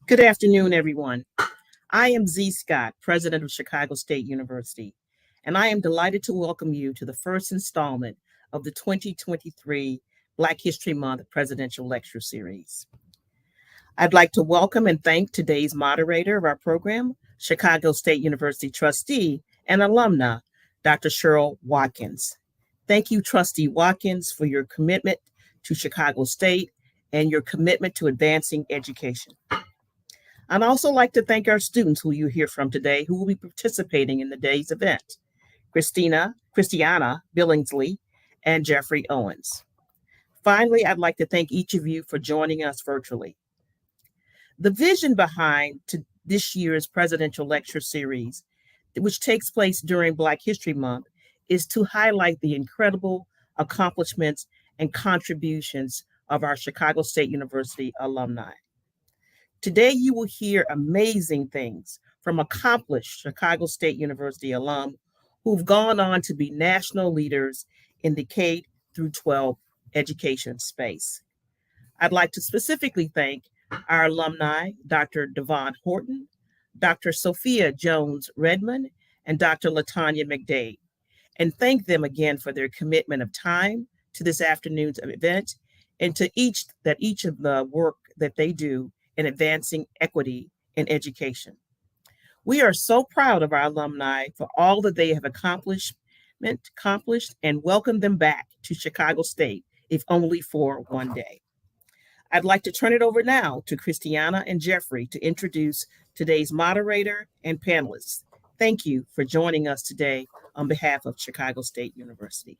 Good afternoon, everyone. I am Z. Scott, President of Chicago State University, and I am delighted to welcome you to the first installment of the 2023 Black History Month Presidential Lecture Series. I'd like to welcome and thank today's moderator of our program, Chicago State University trustee and alumna, Dr. Cheryl Watkins. Thank you, Trustee Watkins, for your commitment to Chicago State and your commitment to advancing education. I'd also like to thank our students who you hear from today who will be participating in the day's event, Christiana Billingsley, and Jeffrey Owens. Finally, I'd like to thank each of you for joining us virtually. The vision behind this year's presidential lecture series, which takes place during Black History Month, is to highlight the incredible accomplishments and contributions of our Chicago State University alumni. Today, you will hear amazing things from accomplished Chicago State University alum who've gone on to be national leaders in the K through 12 education space. I'd like to specifically thank our alumni, Dr. Devon Horton, Dr. Sophia Jones Redmond, and Dr. Latanya McDade, and thank them again for their commitment of time to this afternoon's event and to each of the work that they do in advancing equity in education. We are so proud of our alumni for all that they have accomplished and welcome them back to Chicago State, if only for one day. I'd like to turn it over now to Christiana and Jeffrey to introduce today's moderator and panelists. Thank you for joining us today on behalf of Chicago State University.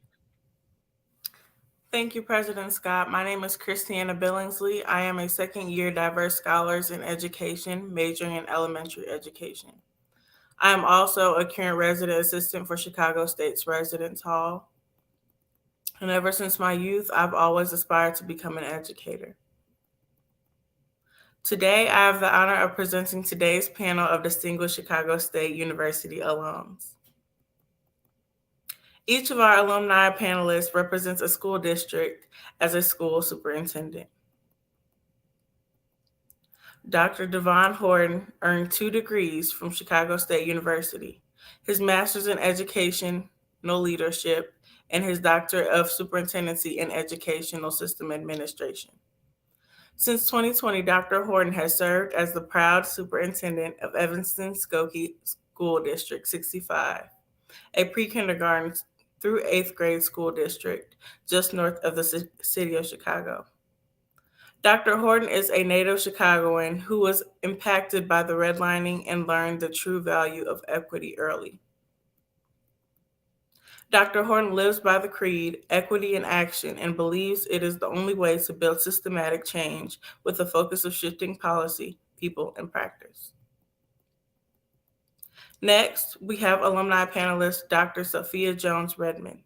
Thank you, President Scott. My name is Christiana Billingsley. I am a second-year diverse scholars in education, majoring in elementary education. I am also a current resident assistant for Chicago State's Residence Hall. And ever since my youth, I've always aspired to become an educator. Today, I have the honor of presenting today's panel of distinguished Chicago State University alums. Each of our alumni panelists represents a school district as a school superintendent. Dr. Devon Horton earned 2 degrees from Chicago State University, his master's in educational leadership, and his doctorate of superintendency in educational system administration. Since 2020, Dr. Horton has served as the proud superintendent of Evanston-Skokie School District 65, a pre-kindergarten through 8th grade school district just north of the city of Chicago. Dr. Horton is a native Chicagoan who was impacted by the redlining and learned the true value of equity early. Dr. Horton lives by the creed, equity in action, and believes it is the only way to build systematic change with the focus of shifting policy, people, and practice. Next, we have alumni panelist Dr. Sophia Jones Redmond.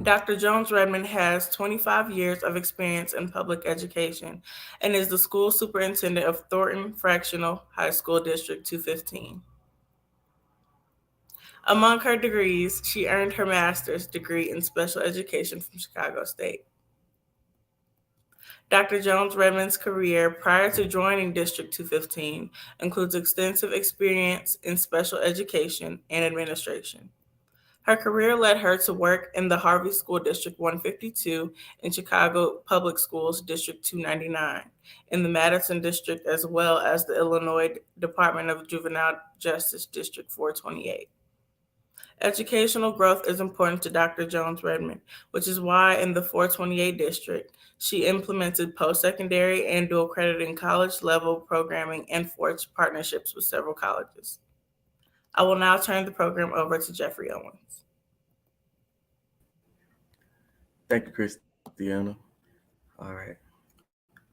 Dr. Jones Redmond has 25 years of experience in public education and is the school superintendent of Thornton Fractional High School District 215. Among her degrees, she earned her master's degree in special education from Chicago State. Dr. Jones Redmond's career prior to joining District 215 includes extensive experience in special education and administration. Her career led her to work in the Harvey School District 152 and Chicago Public Schools District 299, in the Madison District, as well as the Illinois Department of Juvenile Justice District 428. Educational growth is important to Dr. Jones Redmond, which is why in the 428 district, she implemented post-secondary and dual crediting college-level programming and forged partnerships with several colleges. I will now turn the program over to Jeffrey Owens. Thank you, Christiana. All right.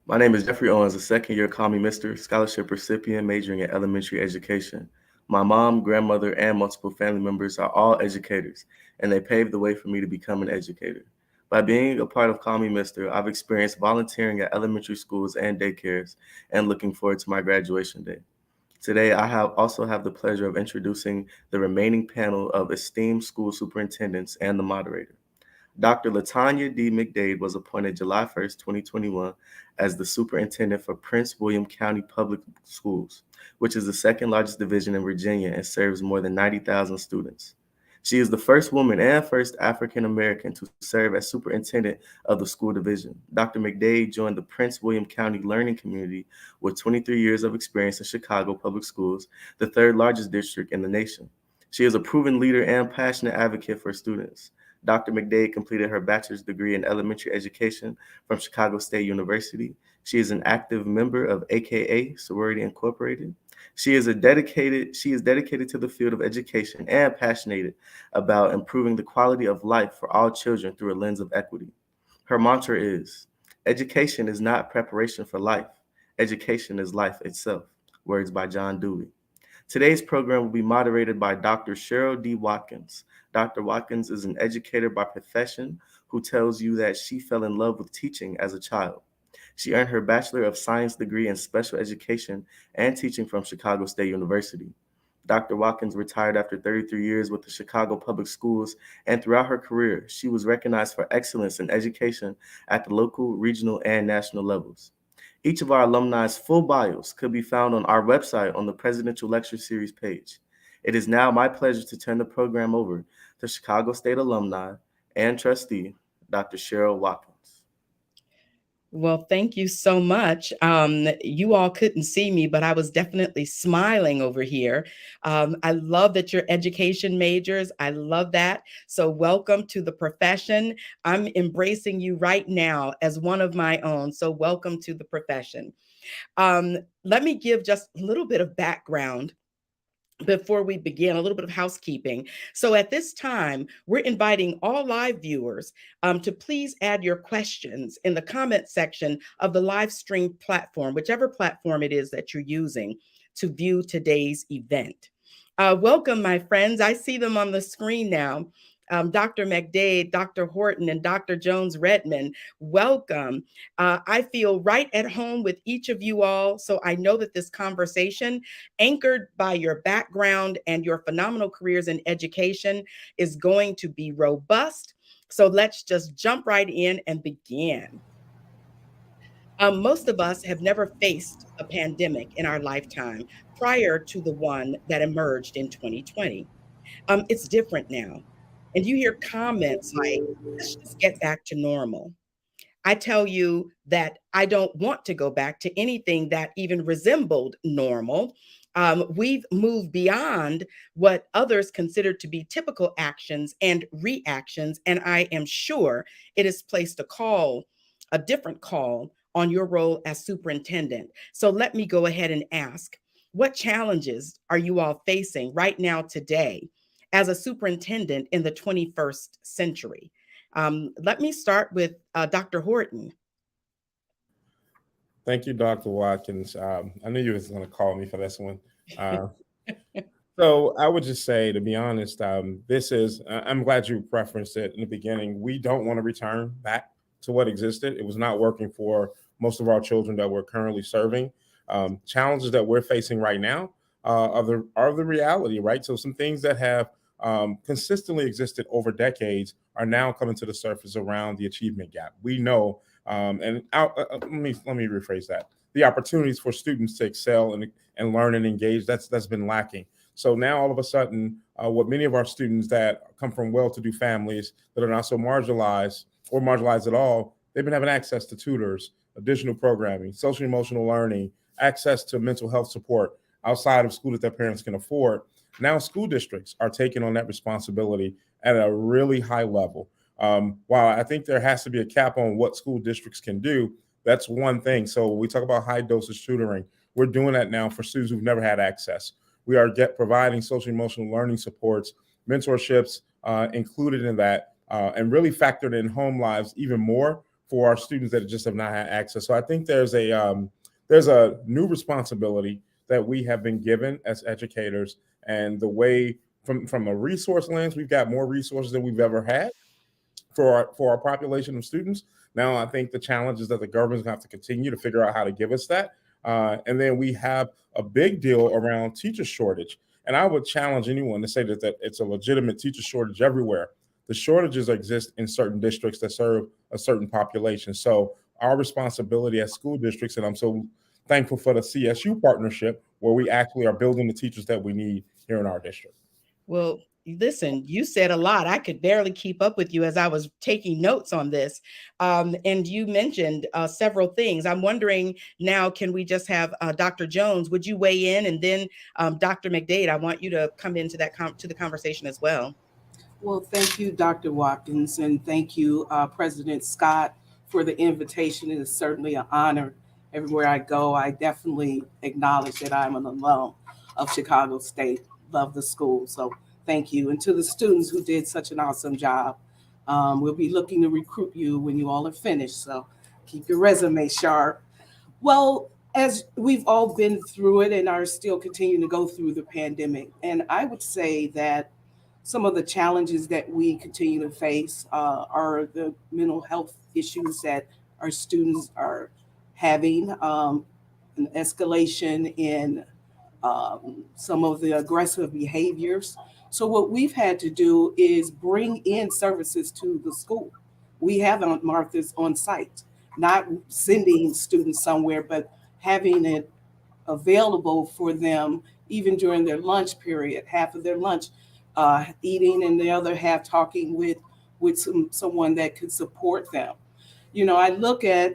My name is Jeffrey Owens, a second-year Call Me Mr. scholarship recipient majoring in elementary education. My mom, grandmother, and multiple family members are all educators, and they paved the way for me to become an educator. By being a part of Call Me Mr., I've experienced volunteering at elementary schools and daycares, and looking forward to my graduation day. Today, I also have the pleasure of introducing the remaining panel of esteemed school superintendents and the moderator. Dr. Latanya D. McDade was appointed July 1st, 2021 as the superintendent for Prince William County Public Schools, which is the second largest division in Virginia and serves more than 90,000 students. She is the first woman and first African American to serve as superintendent of the school division. Dr. McDade joined the Prince William County learning community with 23 years of experience in Chicago Public Schools, the third largest district in the nation. She is a proven leader and passionate advocate for students. Dr. McDade completed her bachelor's degree in elementary education from Chicago State University. She is an active member of AKA Sorority Incorporated. She is dedicated to the field of education and passionate about improving the quality of life for all children through a lens of equity. Her mantra is, education is not preparation for life. Education is life itself. Words by John Dewey. Today's program will be moderated by Dr. Cheryl D. Watkins. Dr. Watkins is an educator by profession who tells you that she fell in love with teaching as a child. She earned her Bachelor of Science degree in Special Education and Teaching from Chicago State University. Dr. Watkins retired after 33 years with the Chicago Public Schools, and throughout her career, she was recognized for excellence in education at the local, regional, and national levels. Each of our alumni's full bios could be found on our website on the Presidential Lecture Series page. It is now my pleasure to turn the program over to Chicago State alumni and trustee, Dr. Cheryl Watkins. Well, thank you so much. You all couldn't see me, but I was definitely smiling over here. I love that you're education majors. I love that. So welcome to the profession. I'm embracing you right now as one of my own. So welcome to the profession. Let me give just a little bit of background before we begin, a little bit of housekeeping. So at this time, we're inviting all live viewers to please add your questions in the comment section of the live stream platform, whichever platform it is that you're using to view today's event. Welcome, my friends. I see them on the screen now. Dr. McDade, Dr. Horton, and Dr. Jones-Redmond, welcome. I feel right at home with each of you all, so I know that this conversation, anchored by your background and your phenomenal careers in education, is going to be robust. So let's just jump right in and begin. Most of us have never faced a pandemic in our lifetime prior to the one that emerged in 2020. It's different now. And you hear comments like, let's just get back to normal. I tell you that I don't want to go back to anything that even resembled normal. We've moved beyond what others consider to be typical actions and reactions. And I am sure it has placed a different call on your role as superintendent. So let me go ahead and ask, what challenges are you all facing right now today as a superintendent in the 21st century? Let me start with Dr. Horton. Thank you, Dr. Watkins. I knew you was going to call me for this one. So I would just say, to be honest, I'm glad you referenced it in the beginning. We don't want to return back to what existed. It was not working for most of our children that we're currently serving. Challenges that we're facing right now are the reality, right? So some things that have consistently existed over decades are now coming to the surface around the achievement gap. We know, let me rephrase that. The opportunities for students to excel and learn and engage, that's been lacking. So now all of a sudden, what many of our students that come from well-to-do families that are not so marginalized or marginalized at all, they've been having access to tutors, additional programming, social emotional learning, access to mental health support outside of school that their parents can afford. Now school districts are taking on that responsibility at a really high level. While I think there has to be a cap on what school districts can do, that's one thing. So when we talk about high dosage tutoring, we're doing that now for students who've never had access. We are providing social emotional learning supports, mentorships included in that, and really factored in home lives even more for our students that just have not had access. So I think there's a new responsibility that we have been given as educators, and the way from a resource lens, we've got more resources than we've ever had for our population of students. Now, I think the challenge is that the government's going to have to continue to figure out how to give us that. And then we have a big deal around teacher shortage. And I would challenge anyone to say that it's a legitimate teacher shortage everywhere. the shortages exist in certain districts that serve a certain population. So our responsibility as school districts, and I'm so thankful for the CSU partnership, where we actually are building the teachers that we need here in our district. Well, listen, you said a lot. I could barely keep up with you as I was taking notes on this. And you mentioned several things. I'm wondering now, can we just have Dr. Jones, would you weigh in? And then Dr. McDade, I want you to come into that to the conversation as well. Well, thank you, Dr. Watkins, and thank you, President Scott, for the invitation. It is certainly an honor. Everywhere I go, I definitely acknowledge that I'm an alum of Chicago State. Love the school, so thank you. And to the students who did such an awesome job, we'll be looking to recruit you when you all are finished, so keep your resume sharp. Well, as we've all been through it and are still continuing to go through the pandemic, and I would say that some of the challenges that we continue to face are the mental health issues that our students are having, an escalation in some of the aggressive behaviors. So what we've had to do is bring in services to the school. We have Aunt Martha's on site, not sending students somewhere, but having it available for them even during their lunch period, half of their lunch eating and the other half talking with someone that could support them. You know, I look at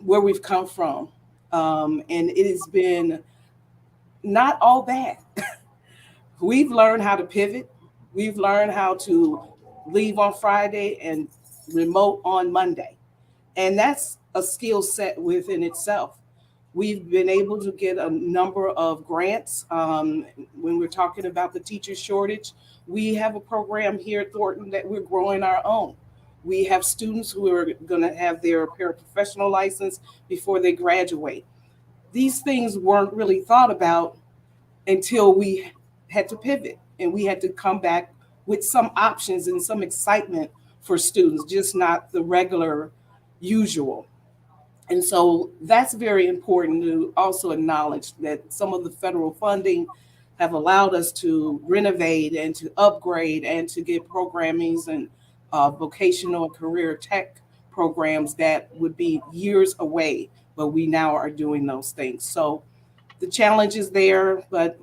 where we've come from, and it has been not all bad. We've learned how to pivot. We've learned how to leave on Friday and remote on Monday. And that's a skill set within itself. We've been able to get a number of grants. When we're talking about the teacher shortage, we have a program here at Thornton that we're growing our own. We have students who are going to have their paraprofessional license before they graduate. These things weren't really thought about until we had to pivot and we had to come back with some options and some excitement for students, just not the regular usual. And so that's very important to also acknowledge that some of the federal funding have allowed us to renovate and to upgrade and to get programmings and vocational and career tech programs that would be years away, but we now are doing those things. So the challenge is there, but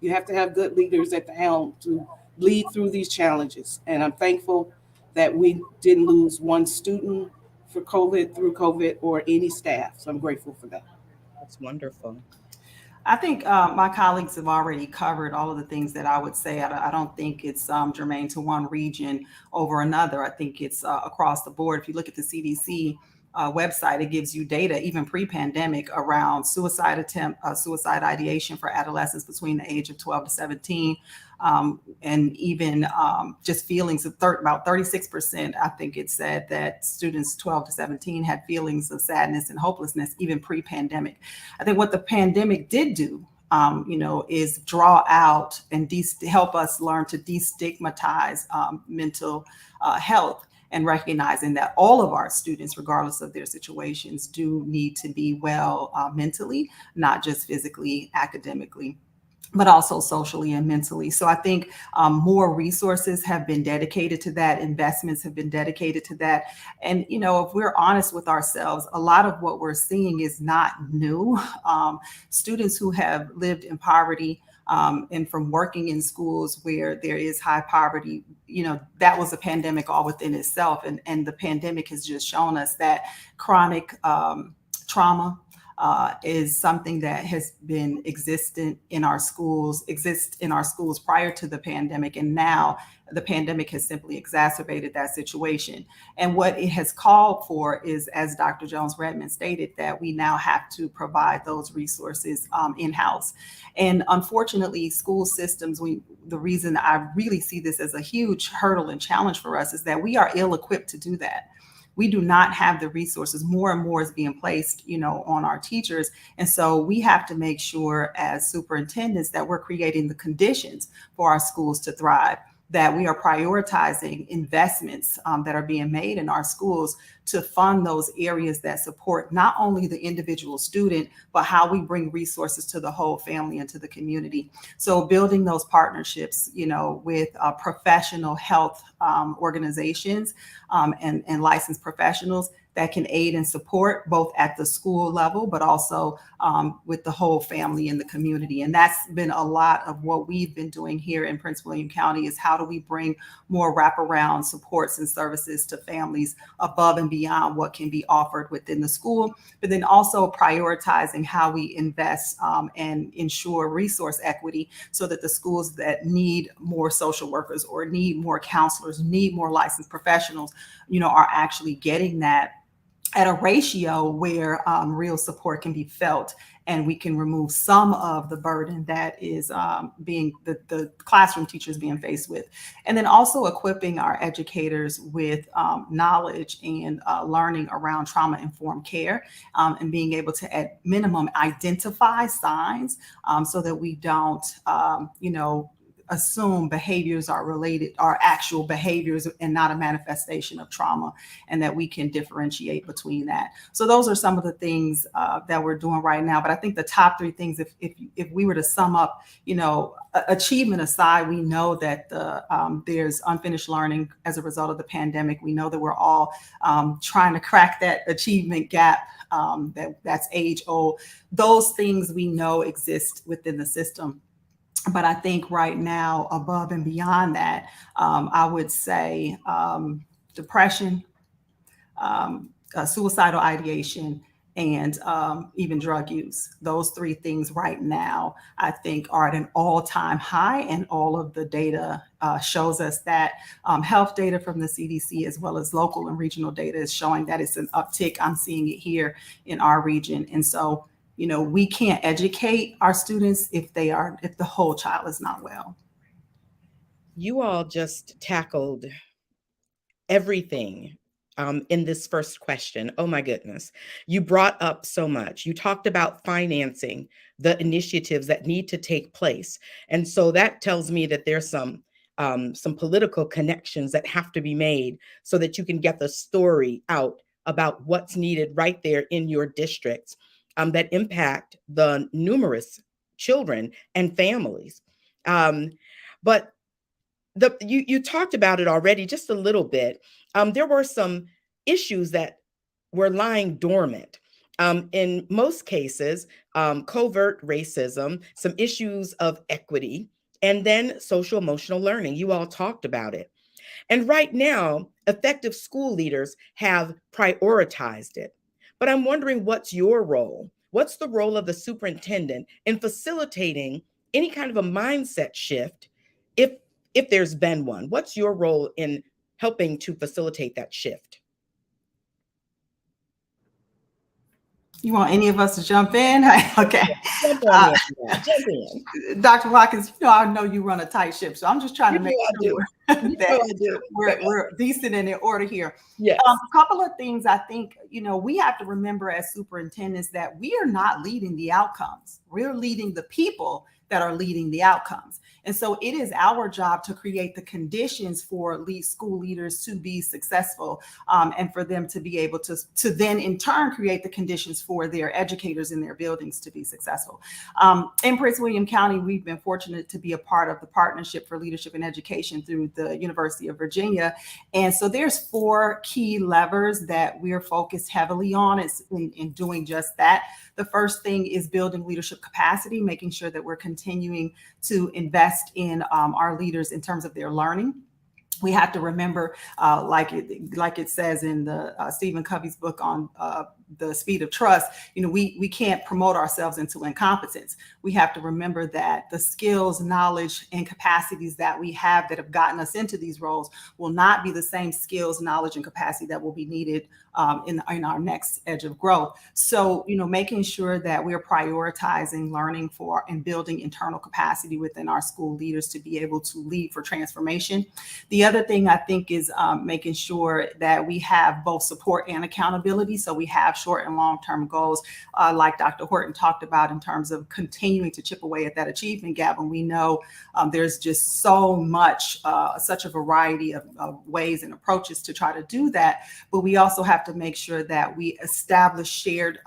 you have to have good leaders at the helm to lead through these challenges. And I'm thankful that we didn't lose one student for COVID, through COVID, or any staff. So I'm grateful for that. That's wonderful. I think my colleagues have already covered all of the things that I would say. I don't think it's germane to one region over another. I think it's across the board. If you look at the CDC website, it gives you data, even pre-pandemic, around suicide attempt, suicide ideation for adolescents between the age of 12 to 17. And even just feelings of about 36%, I think it said that students 12 to 17 had feelings of sadness and hopelessness, even pre-pandemic. I think what the pandemic did do, is draw out and help us learn to destigmatize mental health, and recognizing that all of our students, regardless of their situations, do need to be well mentally, not just physically, academically, but also socially and mentally. So I think more resources have been dedicated to that, investments have been dedicated to that. And, if we're honest with ourselves, a lot of what we're seeing is not new. Students who have lived in poverty and from working in schools where there is high poverty, that was a pandemic all within itself. And the pandemic has just shown us that chronic trauma is something that has been exists in our schools prior to the pandemic. And now the pandemic has simply exacerbated that situation. And what it has called for is, as Dr. Jones-Redmond stated, that we now have to provide those resources in-house. And unfortunately, school systems, the reason I really see this as a huge hurdle and challenge for us is that we are ill-equipped to do that. We do not have the resources. More and more is being placed, on our teachers. And so we have to make sure as superintendents that we're creating the conditions for our schools to thrive. that we are prioritizing investments that are being made in our schools to fund those areas that support not only the individual student, but how we bring resources to the whole family and to the community. So building those partnerships, with professional health organizations and licensed professionals that can aid and support both at the school level, but also with the whole family and the community. And that's been a lot of what we've been doing here in Prince William County, is how do we bring more wraparound supports and services to families above and beyond what can be offered within the school, but then also prioritizing how we invest and ensure resource equity so that the schools that need more social workers or need more counselors, need more licensed professionals, are actually getting that at a ratio where real support can be felt, and we can remove some of the burden that is being the classroom teachers being faced with. And then also equipping our educators with knowledge and learning around trauma-informed care, and being able to, at minimum, identify signs so that we don't, assume behaviors are actual behaviors and not a manifestation of trauma, and that we can differentiate between that. So those are some of the things that we're doing right now. But I think the top three things, if we were to sum up, achievement aside, we know that there's unfinished learning as a result of the pandemic. We know that we're all trying to crack that achievement gap that's age old. Those things we know exist within the system. But I think right now, above and beyond that, I would say depression, suicidal ideation, and even drug use. Those three things right now, I think, are at an all-time high, and all of the data shows us that. Health data from the CDC, as well as local and regional data, is showing that it's an uptick. I'm seeing it here in our region. And so, we can't educate our students if the whole child is not well. You all just tackled everything in this first question. Oh my goodness. You brought up so much. You talked about financing the initiatives that need to take place. And so that tells me that there's some political connections that have to be made so that you can get the story out about what's needed right there in your districts that impact the numerous children and families. But you talked about it already just a little bit. There were some issues that were lying dormant. In most cases, covert racism, some issues of equity, and then social emotional learning. You all talked about it. And right now, effective school leaders have prioritized it. But I'm wondering, what's your role? What's the role of the superintendent in facilitating any kind of a mindset shift, if there's been one? What's your role in helping to facilitate that shift? You want any of us to jump in? Okay. Jump in. Dr. Watkins, I know you run a tight ship, so I'm just trying to make sure that we're decent and in order here. Yes. A couple of things I think, we have to remember as superintendents that we are not leading the outcomes. We're leading the people that are leading the outcomes. And so it is our job to create the conditions for school leaders to be successful, and for them to be able to then in turn create the conditions for their educators in their buildings to be successful. In Prince William County, we've been fortunate to be a part of the Partnership for Leadership in Education through the University of Virginia. And so there's 4 key levers that we're focused heavily on in doing just that. The first thing is building leadership capacity, making sure that we're continuing to invest in our leaders in terms of their learning. We have to remember, like it says in the Stephen Covey's book on the speed of trust, we can't promote ourselves into incompetence. We have to remember that the skills, knowledge, and capacities that we have that have gotten us into these roles will not be the same skills, knowledge, and capacity that will be needed in our next edge of growth. So, making sure that we're prioritizing learning for and building internal capacity within our school leaders to be able to lead for transformation. The other thing I think is making sure that we have both support and accountability. So we have short and long-term goals, like Dr. Horton talked about, in terms of continuing to chip away at that achievement gap. And we know there's just so much, such a variety of ways and approaches to try to do that. But we also have to make sure that we establish shared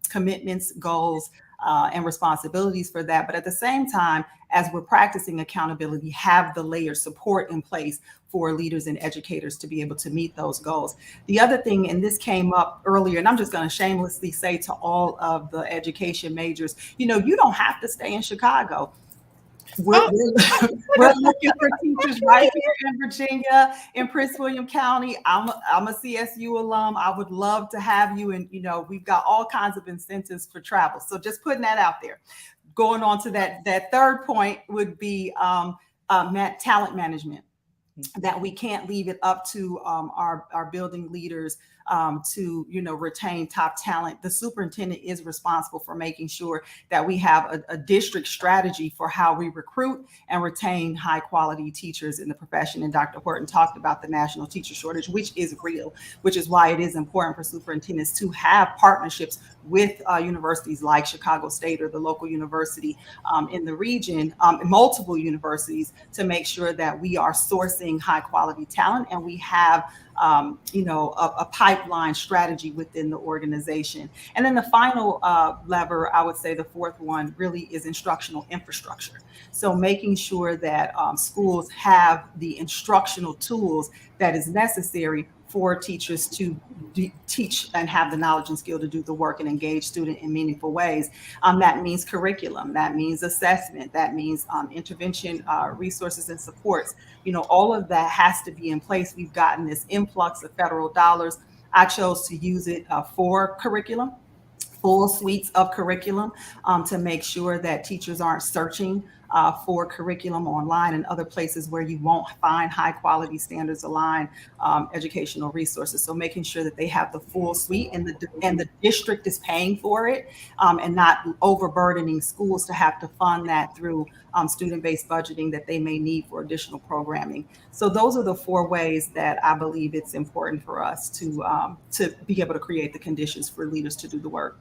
commitments, goals, and responsibilities for that. But at the same time, as we're practicing accountability, have the layered support in place for leaders and educators to be able to meet those goals. The other thing, and this came up earlier, and I'm just going to shamelessly say to all of the education majors, you don't have to stay in Chicago. We're looking for teachers right here in Virginia, in Prince William County. I'm a CSU alum. I would love to have you. And, we've got all kinds of incentives for travel. So just putting that out there. Going on to that third point would be talent management, that we can't leave it up to our building leaders to retain top talent. The superintendent is responsible for making sure that we have a district strategy for how we recruit and retain high quality teachers in the profession. And Dr. Horton talked about the national teacher shortage, which is real, which is why it is important for superintendents to have partnerships with universities like Chicago State or the local university in the region, multiple universities, to make sure that we are sourcing high quality talent and we have a pipeline strategy within the organization. And then the final lever, I would say the fourth one, really is instructional infrastructure. So making sure that schools have the instructional tools that is necessary for teachers to teach and have the knowledge and skill to do the work and engage students in meaningful ways. That means curriculum, that means assessment, that means intervention, resources and supports. All of that has to be in place. We've gotten this influx of federal dollars. I chose to use it for curriculum, full suites of curriculum, to make sure that teachers aren't searching for curriculum online and other places where you won't find high quality standards aligned educational resources. So making sure that they have the full suite and the district is paying for it, and not overburdening schools to have to fund that through student-based budgeting that they may need for additional programming. So those are the four ways that I believe it's important for us to be able to create the conditions for leaders to do the work.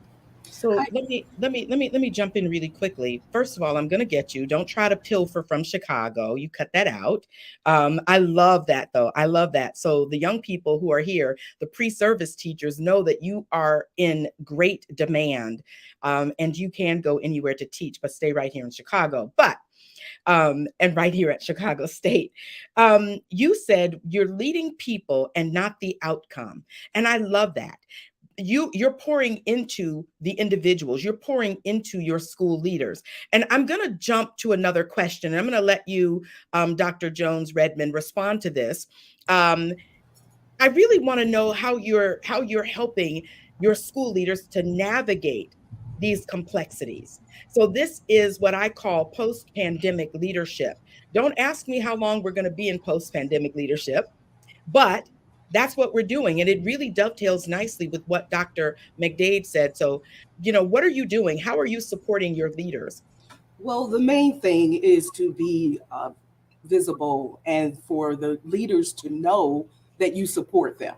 So let me jump in really quickly. First of all, I'm going to get you. Don't try to pilfer from Chicago. You cut that out. I love that, though. I love that. So the young people who are here, the pre-service teachers, know that you are in great demand, and you can go anywhere to teach, but stay right here in Chicago. But and right here at Chicago State, you said you're leading people and not the outcome, and I love that. You're pouring into the individuals, you're pouring into your school leaders. And I'm going to jump to another question. I'm going to let you, Dr. Jones-Redmond, respond to this. I really want to know how you're helping your school leaders to navigate these complexities. So this is what I call post-pandemic leadership. Don't ask me how long we're going to be in post-pandemic leadership, but that's what we're doing. And it really dovetails nicely with what Dr. McDade said. So, what are you doing? How are you supporting your leaders? Well, the main thing is to be visible and for the leaders to know that you support them.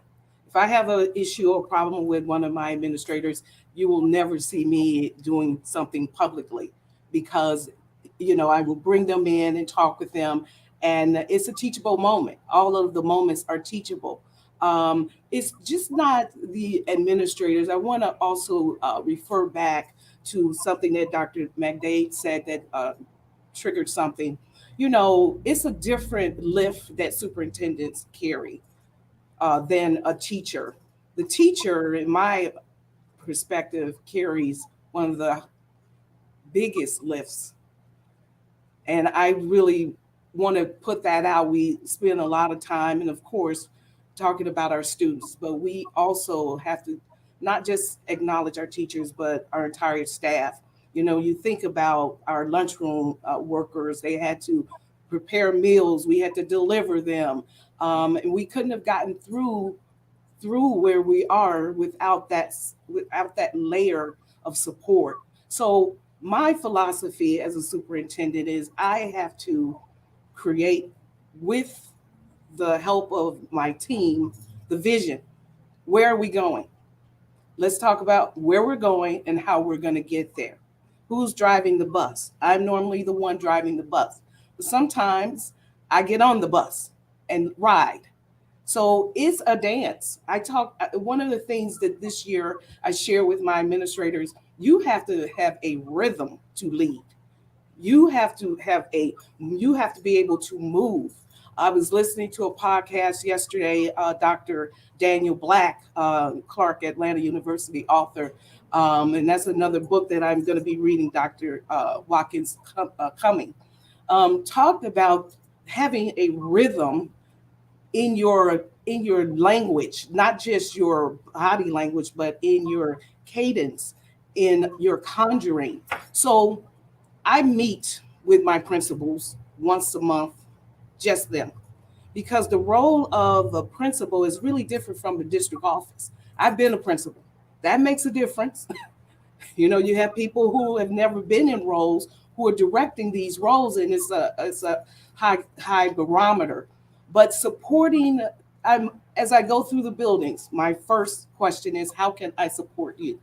If I have an issue or problem with one of my administrators, you will never see me doing something publicly, because, I will bring them in and talk with them. And it's a teachable moment. All of the moments are teachable. It's just not the administrators. I want to also refer back to something that Dr. McDade said that triggered something. It's a different lift that superintendents carry than a teacher. The teacher, in my perspective, carries one of the biggest lifts. And I really want to put that out. We spend a lot of time, and of course, talking about our students, but we also have to not just acknowledge our teachers, but our entire staff. You think about our lunchroom workers, they had to prepare meals, we had to deliver them, and we couldn't have gotten through where we are without that layer of support. So my philosophy as a superintendent is I have to create with the help of my team, the vision. Where are we going? Let's talk about where we're going and how we're going to get there. Who's driving the bus? I'm normally the one driving the bus, but sometimes I get on the bus and ride. So it's a dance. One of the things that this year I share with my administrators, you have to have a rhythm to lead. You have to be able to move. I was listening to a podcast yesterday, Dr. Daniel Black, Clark, Atlanta University author, and that's another book that I'm going to be reading, Dr. Watkins Coming, talked about having a rhythm in your language, not just your body language, but in your cadence, in your conjuring. So I meet with my principals once a month, just them, because the role of a principal is really different from the district office. I've been a principal. That makes a difference. You have people who have never been in roles who are directing these roles, and it's a high barometer. But supporting, as I go through the buildings, my first question is, how can I support you?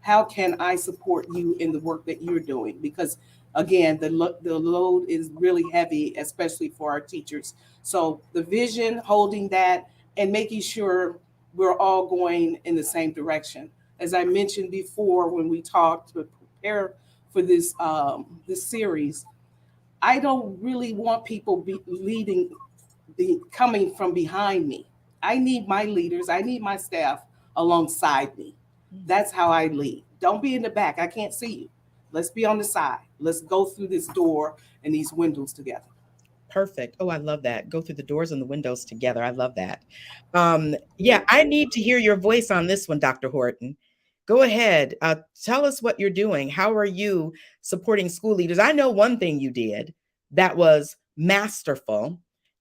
How can I support you in the work that you're doing? Because again, the load is really heavy, especially for our teachers. So the vision, holding that, and making sure we're all going in the same direction. As I mentioned before, when we talked to prepare for this series, I don't really want people coming from behind me. I need my leaders, I need my staff alongside me. That's how I lead. Don't be in the back. I can't see you. Let's be on the side. Let's go through this door and these windows together. Perfect. Oh, I love that. Go through the doors and the windows together. I love that. Yeah, I need to hear your voice on this one, Dr. Horton. Go ahead. Tell us what you're doing. How are you supporting school leaders? I know one thing you did that was masterful,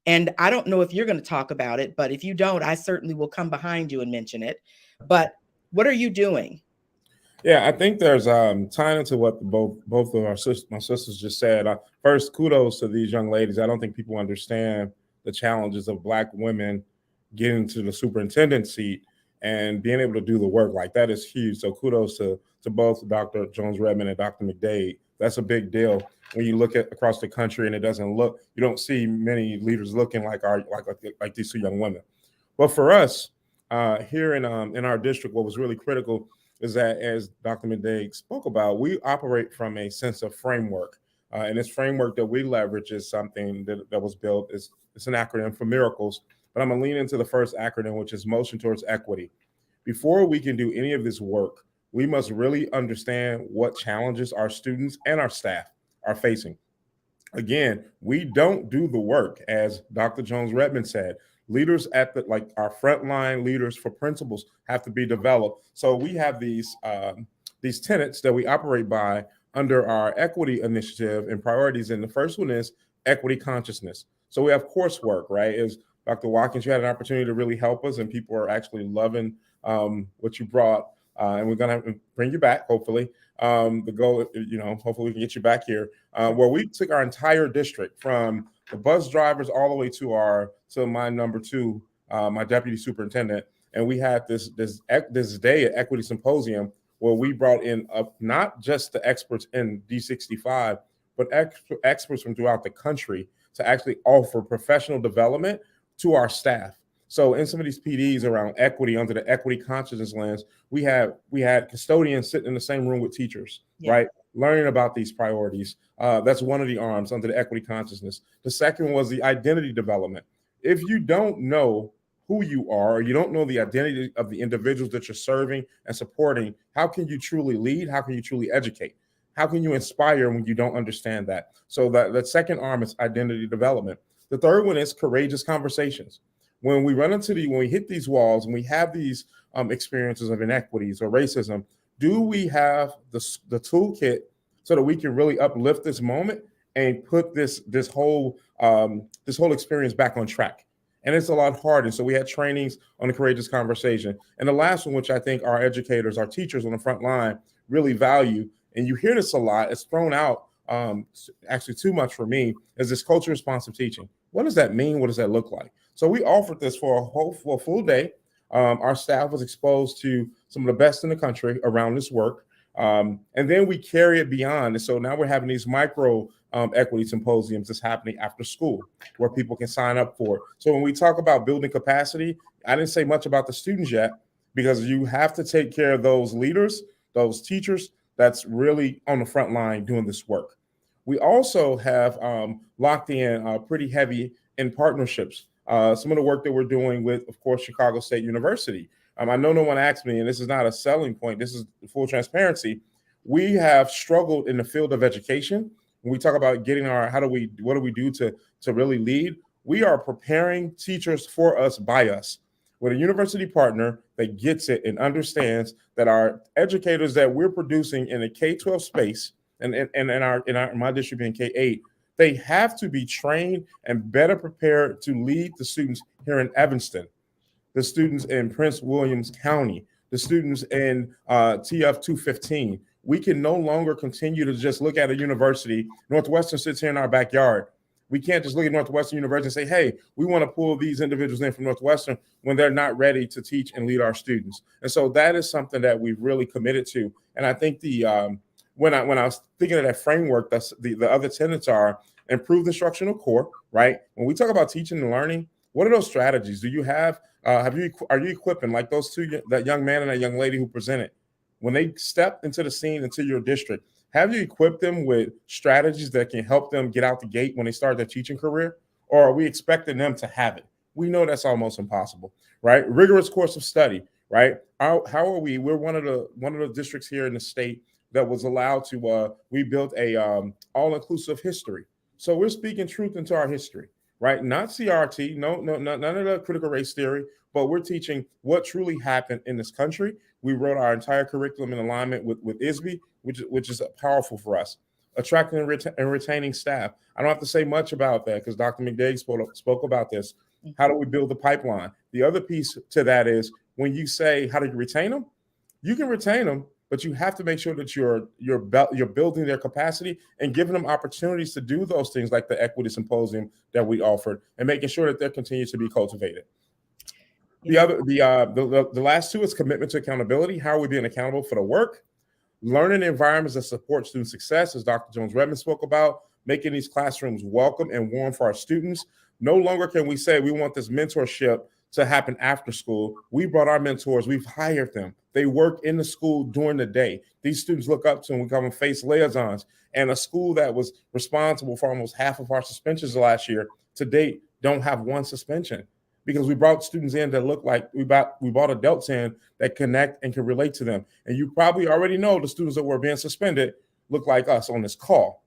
and I don't know if you're going to talk about it, but if you don't, I certainly will come behind you and mention it. But what are you doing? Yeah, I think there's tying into what both of my sisters just said. First, kudos to these young ladies. I don't think people understand the challenges of Black women getting to the superintendent seat and being able to do the work. Like, that is huge. So kudos to both Dr. Jones-Redmond and Dr. McDade. That's a big deal when you look at across the country, and you don't see many leaders looking like these two young women. But for us here in our district, what was really critical is that, as Dr. McDade spoke about, we operate from a sense of framework. And this framework that we leverage is something that was built. It's an acronym for miracles, but I'm going to lean into the first acronym, which is motion towards equity. Before we can do any of this work, we must really understand what challenges our students and our staff are facing. Again, we don't do the work, as Dr. Jones-Redmond said. Leaders our frontline leaders for principals have to be developed. So we have these tenets that we operate by under our equity initiative and priorities. And the first one is equity consciousness. So we have coursework, right? As Dr. Watkins, you had an opportunity to really help us, and people are actually loving what you brought. And we're going to bring you back, hopefully. The goal, hopefully we can get you back here, where we took our entire district from the bus drivers all the way to my number two, my deputy superintendent. And we had this day at Equity Symposium where we brought in not just the experts in D65, but experts from throughout the country to actually offer professional development to our staff. So in some of these PDs around equity, under the equity consciousness lens, we had custodians sitting in the same room with teachers, right? Learning about these priorities. That's one of the arms under the equity consciousness. The second was the identity development. If you don't know who you are, or you don't know the identity of the individuals that you're serving and supporting, how can you truly lead? How can you truly educate? How can you inspire when you don't understand that? So that second arm is identity development. The third one is courageous conversations. When we hit these walls and we have these experiences of inequities or racism, do we have the toolkit so that we can really uplift this moment and put this whole experience back on track? And it's a lot harder. So we had trainings on the courageous conversation. And the last one, which I think our educators, our teachers on the front line really value, and you hear this a lot, it's thrown out actually too much for me, is this culture responsive teaching. What does that mean? What does that look like? So we offered this for a full day. Our staff was exposed to some of the best in the country around this work. And then we carry it beyond. And so now we're having these micro equity symposiums that's happening after school where people can sign up for. So when we talk about building capacity, I didn't say much about the students yet because you have to take care of those leaders, those teachers that's really on the front line doing this work. We also have locked in pretty heavy in partnerships. Some of the work that we're doing with, of course, Chicago State University. I know no one asked me, and this is not a selling point, this is full transparency. We have struggled in the field of education. When we talk about getting what do we do to really lead? We are preparing teachers for us, by us. With a university partner that gets it and understands that our educators that we're producing in the K-12 space, and in my district being K-8, they have to be trained and better prepared to lead the students here in Evanston, the students in Prince Williams County, the students in TF 215. We can no longer continue to just look at a university. Northwestern sits here in our backyard. We can't just look at Northwestern University and say, hey, we want to pull these individuals in from Northwestern when they're not ready to teach and lead our students. And so that is something that we've really committed to. And I think when I was thinking of that framework, that's the other tenets are improved instructional core, right? When we talk about teaching and learning, what are those strategies? Do you have, are you equipping like those two, that young man and that young lady who presented, when they step into the scene, into your district, have you equipped them with strategies that can help them get out the gate when they start their teaching career? Or are we expecting them to have it? We know that's almost impossible, right? Rigorous course of study, right? How are we? We're one of the districts here in the state that was allowed to, we built a all-inclusive history. So we're speaking truth into our history, right? Not CRT, no, none of the critical race theory, but we're teaching what truly happened in this country. We wrote our entire curriculum in alignment with ISB, which is powerful for us. Attracting and retaining staff. I don't have to say much about that because Dr. McDade spoke about this. How do we build the pipeline? The other piece to that is when you say, how do you retain them? You can retain them, but you have to make sure that you're building their capacity and giving them opportunities to do those things like the equity symposium that we offered and making sure that they continue to be cultivated. The last two is commitment to accountability. How are we being accountable for the work? Learning environments that support student success, as Dr. Jones-Redmond spoke about, making these classrooms welcome and warm for our students. No longer can we say we want this mentorship to happen after school. We brought our mentors, we've hired them. They work in the school during the day. These students look up to them. We call them face liaisons. And a school that was responsible for almost half of our suspensions last year to date don't have one suspension because we brought students in that look like we brought adults in that connect and can relate to them. And you probably already know the students that were being suspended look like us on this call.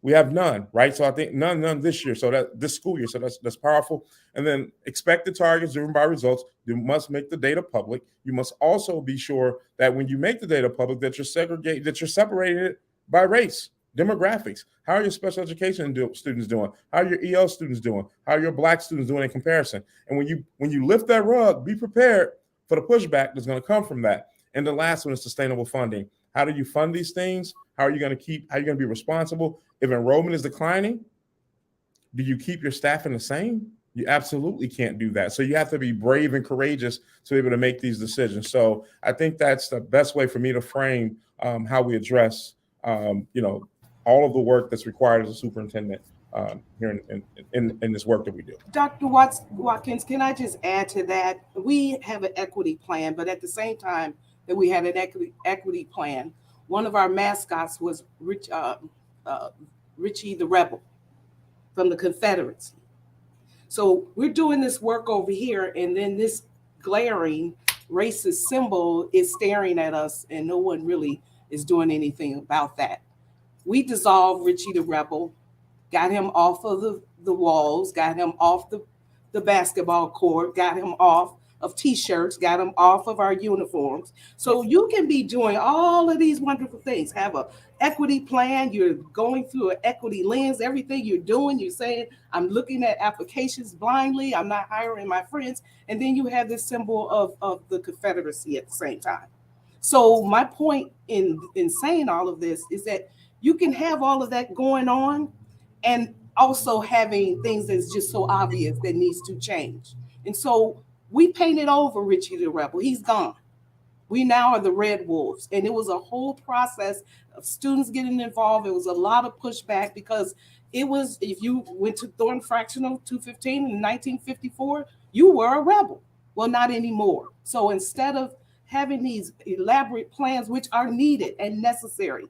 We have none, right? So I think none this year. So that this school year, so that's powerful. And then expected targets driven by results. You must make the data public. You must also be sure that when you make the data public, that you're separated by race, demographics. How are your special education students doing? How are your EL students doing? How are your Black students doing in comparison? And when you lift that rug, be prepared for the pushback that's going to come from that. And the last one is sustainable funding. How do you fund these things? How are you going to be responsible? If enrollment is declining, do you keep your staffing the same? You absolutely can't do that. So you have to be brave and courageous to be able to make these decisions. So I think that's the best way for me to frame how we address, all of the work that's required as a superintendent here in this work that we do. Dr. Watkins, can I just add to that? We have an equity plan, but at the same time that we had an equity plan, one of our mascots was Richie the Rebel from the Confederacy. So we're doing this work over here, and then this glaring racist symbol is staring at us, and no one really is doing anything about that. We dissolved Richie the Rebel, got him off of the walls, got him off the basketball court, got him off of T-shirts, got them off of our uniforms. So you can be doing all of these wonderful things. Have a equity plan. You're going through an equity lens. Everything you're doing, you're saying, I'm looking at applications blindly. I'm not hiring my friends. And then you have this symbol of the Confederacy at the same time. So my point in saying all of this is that you can have all of that going on, and also having things that's just so obvious that needs to change. And so we painted over Richie the Rebel. He's gone. We now are the Red Wolves. And it was a whole process of students getting involved. It was a lot of pushback because it was, if you went to Thornton Fractional 215 in 1954, you were a rebel. Well, not anymore. So instead of having these elaborate plans, which are needed and necessary,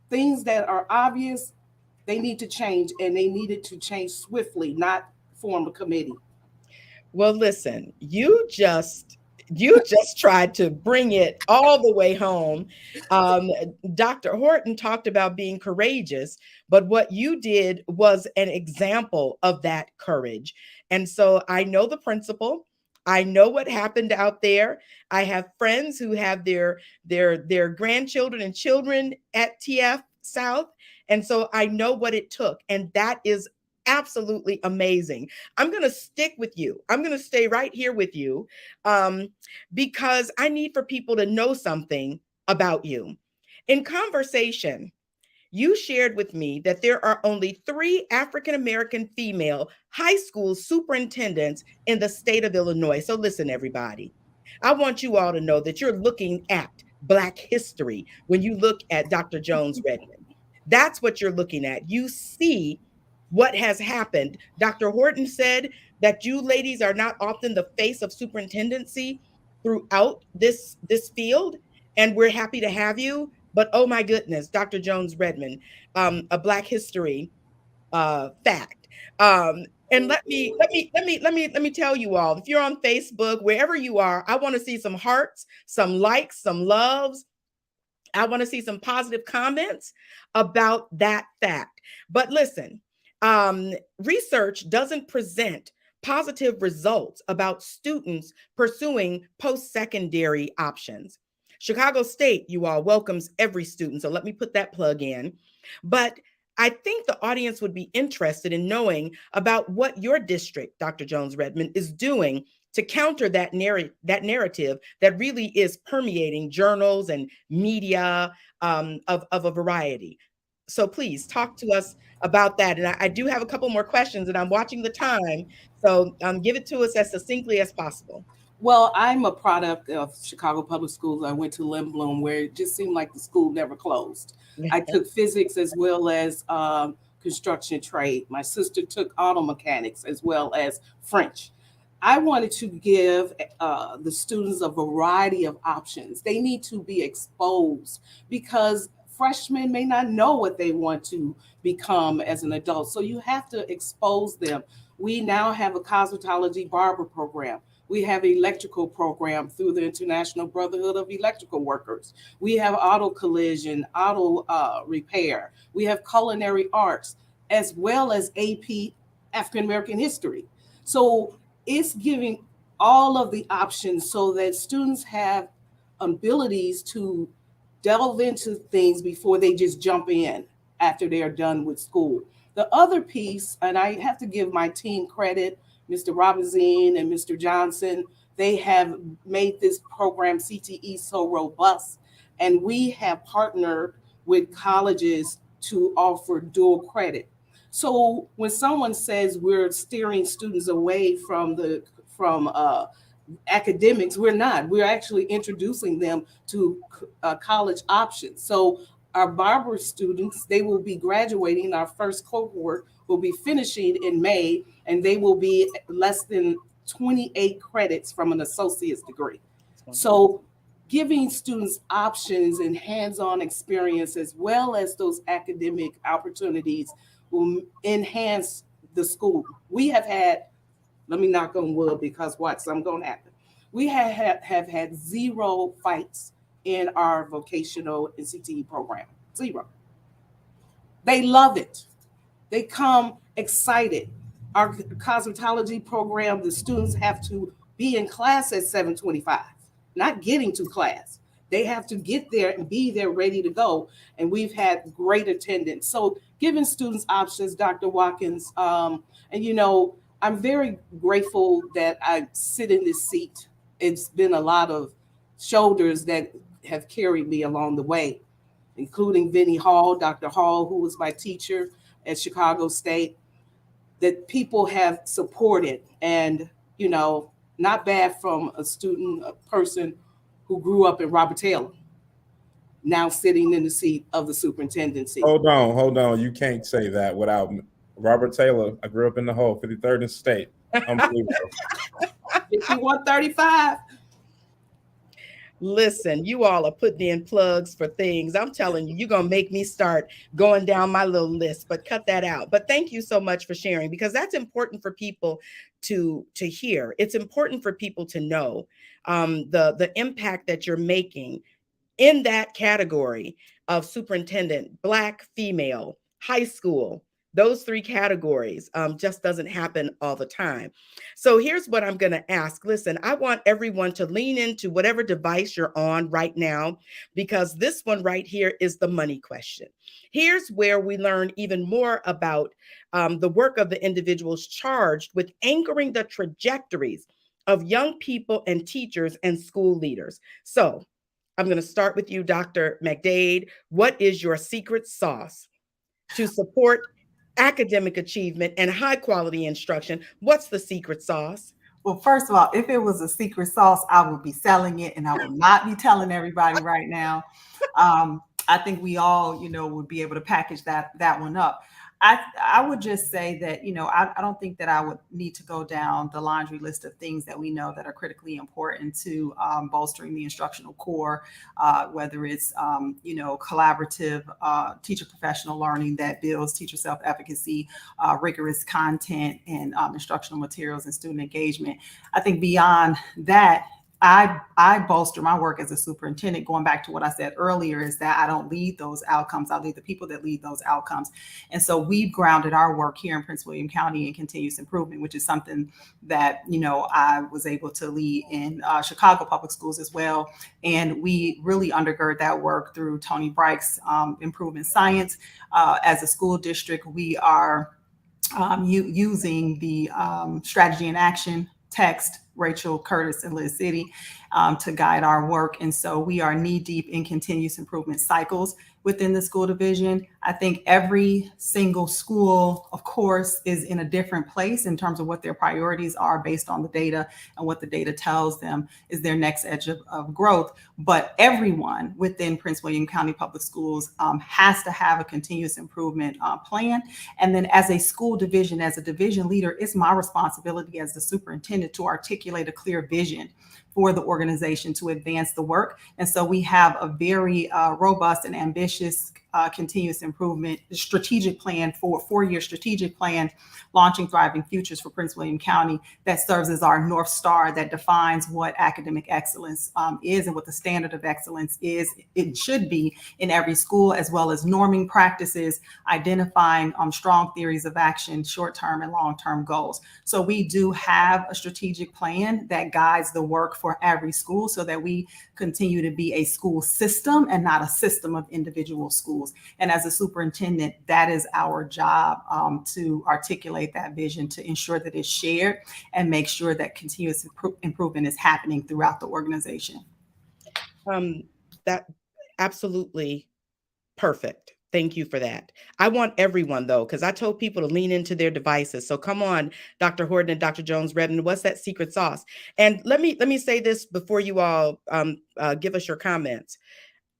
things that are obvious, they need to change, and they needed to change swiftly, not form a committee. Well, listen, you just tried to bring it all the way home. Um, Dr. Horton talked about being courageous, but what you did was an example of that courage. And so I know the principal. I know what happened out there. I have friends who have their grandchildren and children at TF South. And so I know what it took. And that is absolutely amazing. I'm going to stick with you. I'm going to stay right here with you because I need for people to know something about you. In conversation, you shared with me that there are only 3 African-American female high school superintendents in the state of Illinois. So listen, everybody, I want you all to know that you're looking at Black history when you look at Dr. Jones Redmond. That's what you're looking at. You see what has happened. Dr. Horton said that you ladies are not often the face of superintendency throughout this field, and we're happy to have you. But oh my goodness, Dr. Jones Redmond, a Black history fact. And let me tell you all, if you're on Facebook, wherever you are, I want to see some hearts, some likes, some loves. I want to see some positive comments about that fact. But listen, research doesn't present positive results about students pursuing post-secondary options. Chicago State, you all, welcomes every student. So let me put that plug in. But I think the audience would be interested in knowing about what your district, Dr. Jones Redmond, is doing to counter that narrative that really is permeating journals and media of a variety. So please talk to us about that. And I do have a couple more questions, and I'm watching the time. So give it to us as succinctly as possible. Well, I'm a product of Chicago Public Schools. I went to Lindblom, where it just seemed like the school never closed. I took physics as well as construction trade. My sister took auto mechanics as well as French. I wanted to give the students a variety of options. They need to be exposed because freshmen may not know what they want to become as an adult. So you have to expose them. We now have a cosmetology barber program. We have an electrical program through the International Brotherhood of Electrical Workers. We have auto collision, auto repair. We have culinary arts, as well as AP African American history. So it's giving all of the options so that students have abilities to delve into things before they just jump in after they are done with school. The other piece, and I have to give my team credit, Mr. Robinson and Mr. Johnson, they have made this program CTE so robust. And we have partnered with colleges to offer dual credit. So when someone says we're steering students away from academics, we're not. We're actually introducing them to college options. So our barber students, they will be graduating. Our first cohort will be finishing in May, and they will be less than 28 credits from an associate's degree. So giving students options and hands-on experience as well as those academic opportunities will enhance the school. We have had, let me knock on wood because what's going to happen. We have had 0 fights in our vocational and CTE program. 0. They love it. They come excited. Our cosmetology program, the students have to be in class at 7:25, not getting to class. They have to get there and be there ready to go. And we've had great attendance. So giving students options, Dr. Watkins, and I'm very grateful that I sit in this seat. It's been a lot of shoulders that have carried me along the way, including Vinnie Hall, Dr. Hall, who was my teacher at Chicago State. that people have supported, and not bad from a person who grew up in Robert Taylor, now sitting in the seat of the superintendency. Hold on. You can't say that without Robert Taylor. I grew up in the whole 53rd and State. Unbelievable. 5135. Listen, you all are putting in plugs for things. I'm telling you, you're going to make me start going down my little list, but cut that out. But thank you so much for sharing, because that's important for people to hear. It's important for people to know the impact that you're making in that category of superintendent, Black, female, high school. Those three categories just doesn't happen all the time. So here's what I'm going to ask. Listen, I want everyone to lean into whatever device you're on right now, because this one right here is the money question. Here's where we learn even more about the work of the individuals charged with anchoring the trajectories of young people and teachers and school leaders. So I'm going to start with you, Dr. McDade. What is your secret sauce to support academic achievement and high quality instruction? What's the secret sauce? Well, first of all, if it was a secret sauce, I would be selling it, and I would not be telling everybody right now. I think we all, would be able to package that one up. I would just say that, I don't think that I would need to go down the laundry list of things that we know that are critically important to bolstering the instructional core, whether it's, collaborative teacher professional learning that builds teacher self-efficacy, rigorous content, and instructional materials and student engagement. I think beyond that, I bolster my work as a superintendent, going back to what I said earlier, is that I don't lead those outcomes. I lead the people that lead those outcomes. And so we've grounded our work here in Prince William County in continuous improvement, which is something that, I was able to lead in Chicago public schools as well. And we really undergird that work through Tony Brike's improvement science. As a school district, we are using the strategy and action text, Rachel Curtis and Liz City, to guide our work. And so we are knee deep in continuous improvement cycles within the school division. I think every single school, of course, is in a different place in terms of what their priorities are based on the data and what the data tells them is their next edge of growth. But everyone within Prince William County Public Schools has to have a continuous improvement plan. And then as a school division, as a division leader, it's my responsibility as the superintendent to articulate a clear vision for the organization to advance the work. And so we have a very robust and ambitious continuous improvement strategic plan, for a 4-year strategic plan, launching Thriving Futures for Prince William County, that serves as our North Star that defines what academic excellence is and what the standard of excellence is. It should be in every school, as well as norming practices, identifying strong theories of action, short-term and long-term goals. So we do have a strategic plan that guides the work for every school so that we continue to be a school system and not a system of individual schools. And as a superintendent, that is our job, to articulate that vision, to ensure that it's shared and make sure that continuous improvement is happening throughout the organization. That absolutely perfect. Thank you for that. I want everyone, though, because I told people to lean into their devices. So come on, Dr. Horton and Dr. Jones-Redmond, what's that secret sauce? And let me say this before you all give us your comments.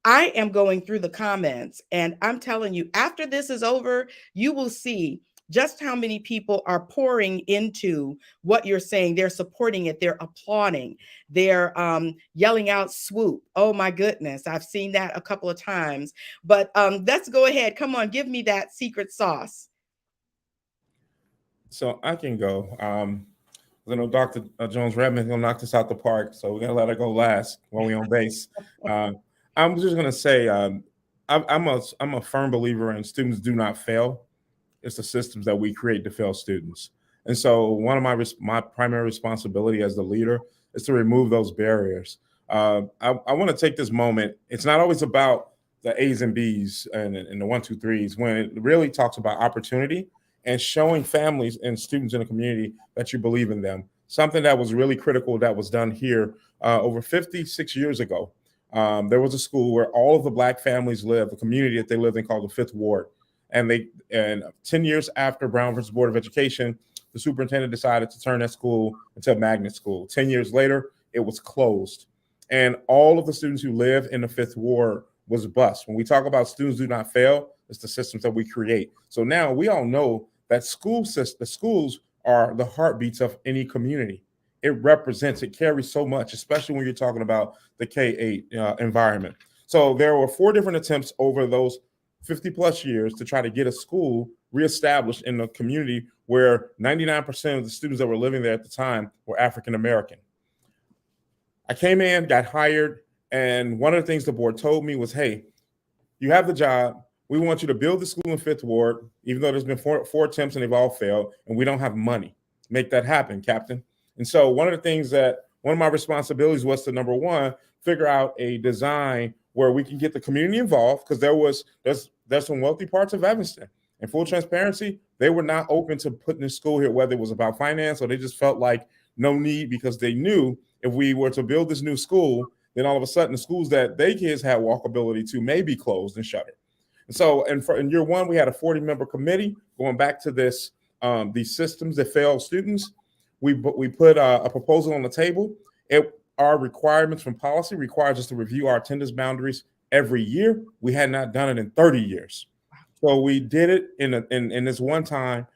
I am going through the comments, and I'm telling you, after this is over, you will see just how many people are pouring into what you're saying. They're supporting it. They're applauding. They're yelling out swoop. Oh my goodness. I've seen that a couple of times, but let's go ahead. Come on, give me that secret sauce. So I can go. I know Dr. Jones-Redmond gonna knock this out the park, so we're gonna let her go last while we're on base. I'm just gonna say I'm a firm believer in students do not fail. It's the systems that we create to fail students. And so one of my primary responsibility as the leader is to remove those barriers. I want to take this moment. It's not always about the A's and B's and the 1, 2, 3s, when it really talks about opportunity and showing families and students in the community that you believe in them. Something that was really critical that was done here over 56 years ago. There was a school where all of the Black families lived, a community that they lived in called the Fifth Ward. And 10 years after Brown versus Board of Education, the superintendent decided to turn that school into a magnet school. 10 years later, it was closed. And all of the students who live in the Fifth Ward was bust. When we talk about students do not fail, it's the systems that we create. So now we all know that the schools are the heartbeats of any community. It represents, it carries so much, especially when you're talking about the K-8 environment. So there were 4 different attempts over those 50 plus years to try to get a school reestablished in a community where 99% of the students that were living there at the time were African American. I came in, got hired, and one of the things the board told me was, hey, you have the job. We want you to build the school in Fifth Ward, even though there's been four attempts and they've all failed, and we don't have money. Make that happen, Captain. And so one of my responsibilities was to, number one, figure out a design where we can get the community involved, because there's some wealthy parts of Evanston. In full transparency, they were not open to putting a school here, whether it was about finance or they just felt like no need, because they knew if we were to build this new school, then all of a sudden the schools that they kids had walkability to may be closed and shuttered. And so in year one, we had a 40-member committee going back to these systems that fail students. We put a proposal on the table. Our requirements from policy requires us to review our attendance boundaries every year. We had not done it in 30 years. So we did it in this one time,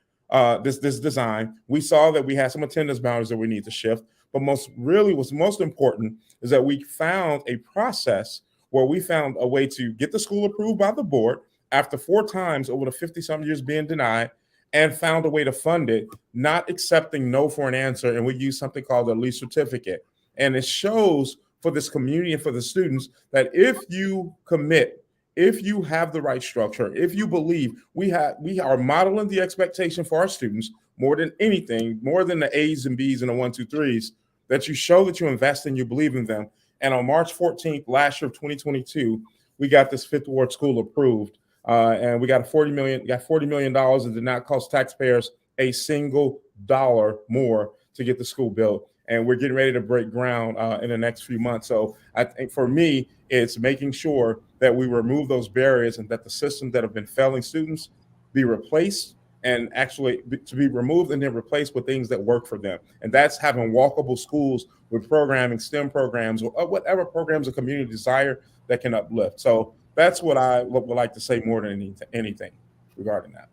this design. We saw that we had some attendance boundaries that we need to shift. But what's most important is that we found a process where we found a way to get the school approved by the board after 4 times over the 50-some years being denied, and found a way to fund it, not accepting no for an answer. And we use something called a lease certificate. And it shows for this community and for the students that if you commit, if you have the right structure, if you believe, we are modeling the expectation for our students more than anything, more than the A's and B's and the 1, 2, 3s, that you show that you invest and you believe in them. And on March 14th, last year of 2022, we got this Fifth Ward school approved. And we got $40 million and did not cost taxpayers a single dollar more to get the school built. And we're getting ready to break ground in the next few months. So I think for me, it's making sure that we remove those barriers and that the systems that have been failing students be replaced, and actually to be removed and then replaced with things that work for them. And that's having walkable schools with programming, STEM programs, or whatever programs a community desire that can uplift. So that's what I would like to say more than anything regarding that.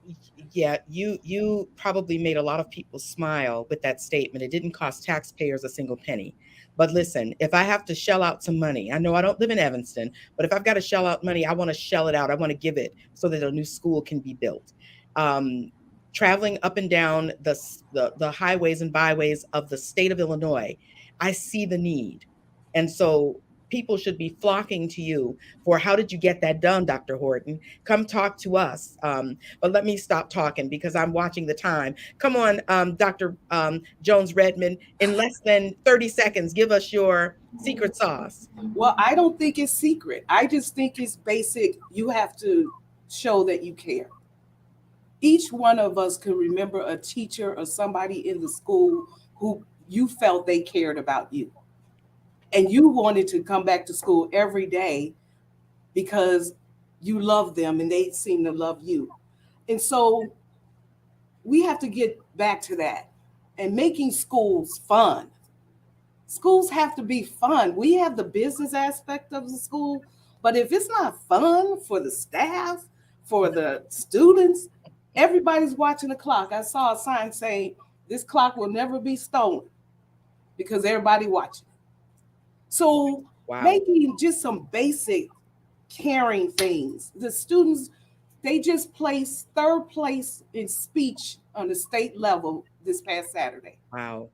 Yeah, you probably made a lot of people smile with that statement. It didn't cost taxpayers a single penny. But listen, if I have to shell out some money, I know I don't live in Evanston, but if I've got to shell out money, I want to shell it out. I want to give it so that a new school can be built. Traveling up and down the highways and byways of the state of Illinois, I see the need. And so people should be flocking to you for how did you get that done, Dr. Horton? Come talk to us. But let me stop talking because I'm watching the time. Come on, Dr. Jones-Redmond, in less than 30 seconds, give us your secret sauce. Well, I don't think it's secret. I just think it's basic. You have to show that you care. Each one of us can remember a teacher or somebody in the school who you felt they cared about you. And you wanted to come back to school every day because you love them and they seem to love you. And so we have to get back to that and making schools fun. Schools have to be fun. We have the business aspect of the school, but if it's not fun for the staff, for the students, everybody's watching the clock. I saw a sign saying this clock will never be stolen because everybody watching. So making just some basic caring things. The students, they just placed 3rd place in speech on the state level this past Saturday. Wow.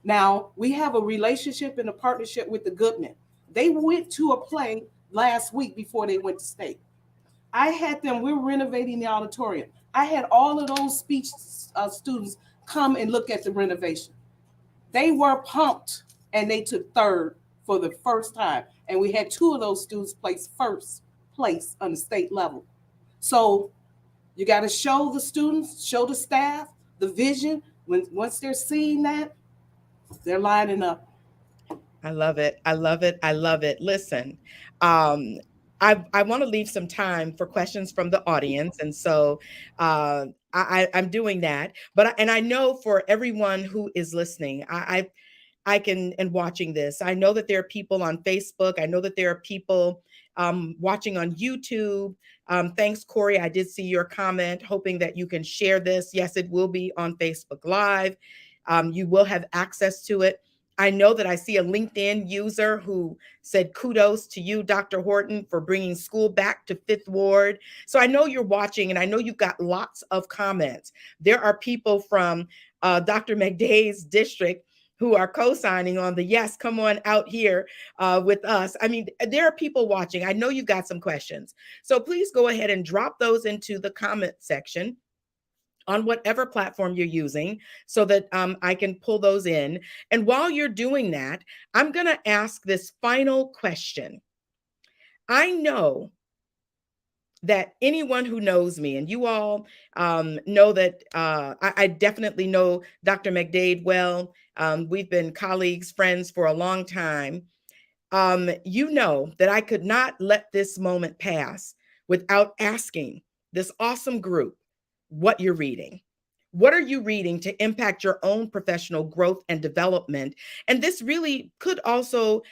Now, we have a relationship and a partnership with the Goodman. They went to a play last week before they went to state. I had them, we're renovating the auditorium. I had all of those speech students come and look at the renovation. They were pumped and they took 3rd for the first time. And we had 2 of those students place 1st place on the state level. So you got to show the students, show the staff, the vision. Once they're seeing that, they're lining up. I love it. I love it. I love it. Listen, I want to leave some time for questions from the audience. And so I'm doing that. And I know for everyone who is listening, I can, and watching this, I know that there are people on Facebook. I know that there are people watching on YouTube. Thanks, Corey. I did see your comment, hoping that you can share this. Yes, it will be on Facebook Live. You will have access to it. I know that I see a LinkedIn user who said kudos to you, Dr. Horton, for bringing school back to Fifth Ward. So I know you're watching, and I know you've got lots of comments. There are people from Dr. McDade's district who are co-signing on the yes, come on out here with us. I mean, there are people watching. I know you've got some questions. So please go ahead and drop those into the comment section on whatever platform you're using so that I can pull those in. And while you're doing that, I'm going to ask this final question. I know that anyone who knows me, and you all know that I definitely know Dr. McDade well. We've been colleagues, friends for a long time. You know that I could not let this moment pass without asking this awesome group what you're reading. What are you reading to impact your own professional growth and development? And this really could also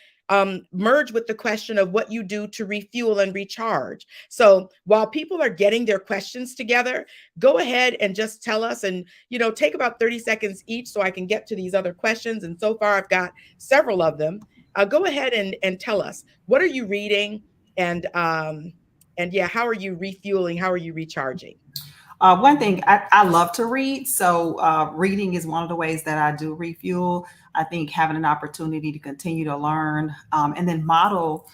merge with the question of what you do to refuel and recharge. So while people are getting their questions together, go ahead and just tell us, and take about 30 seconds each so I can get to these other questions. And so far, I've got several of them. Go ahead and tell us, what are you reading? And yeah, how are you refueling? How are you recharging? One thing, I love to read. So reading is one of the ways that I do refuel. I think having an opportunity to continue to learn and then model,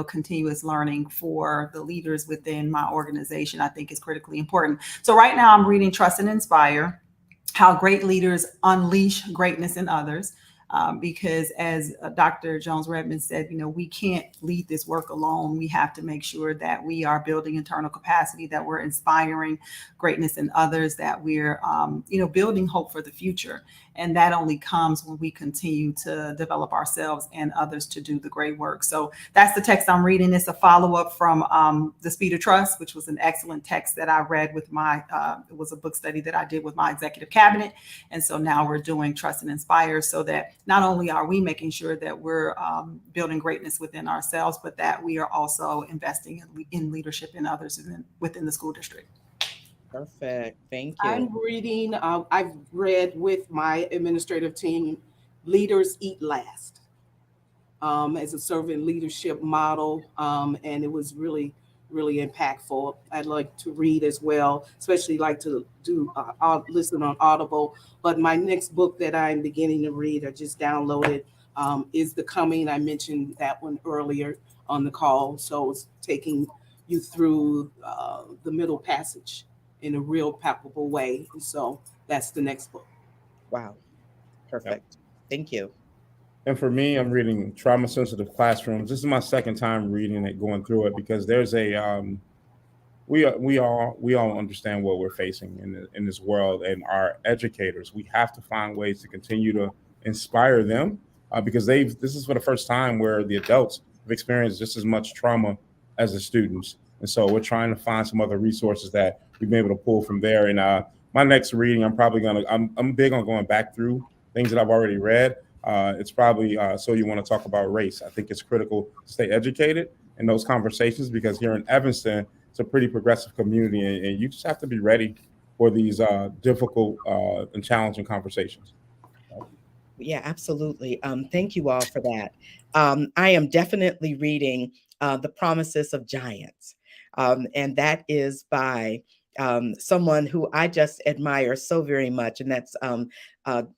continuous learning for the leaders within my organization, I think is critically important. So right now I'm reading Trust and Inspire: How Great Leaders Unleash Greatness in Others. Because as Dr. Jones-Redmond said, we can't lead this work alone. We have to make sure that we are building internal capacity, that we're inspiring greatness in others, that we're, building hope for the future. And that only comes when we continue to develop ourselves and others to do the great work. So that's the text I'm reading. It's a follow-up from The Speed of Trust, which was an excellent text that I read with it was a book study that I did with my executive cabinet. And so now we're doing Trust and Inspire, so that not only are we making sure that we're building greatness within ourselves, but that we are also investing in leadership in others within the school district. Perfect. Thank you. I'm reading, I've read with my administrative team, Leaders Eat Last, as a servant leadership model. And it was really, really impactful. I'd like to read as well, especially like to do listen on Audible. But my next book that I'm beginning to read, I just downloaded, is The Coming. I mentioned that one earlier on the call. So it's taking you through the middle passage in a real palpable way. And so that's the next book. Wow. Perfect. Thank you. And for me, I'm reading Trauma Sensitive Classrooms. This is my second time reading it, going through it, because there's a we all understand what we're facing in this world, and our educators, we have to find ways to continue to inspire them because this is for the first time where the adults have experienced just as much trauma as the students. And so we're trying to find some other resources that we've been able to pull from there. And my next reading, I'm big on going back through things that I've already read. It's probably So You Want to Talk About Race. I think it's critical to stay educated in those conversations, because here in Evanston, it's a pretty progressive community, and you just have to be ready for these difficult and challenging conversations. Yeah, absolutely. Thank you all for that. I am definitely reading The Promises of Giants. And that is by someone who I just admire so very much, and that's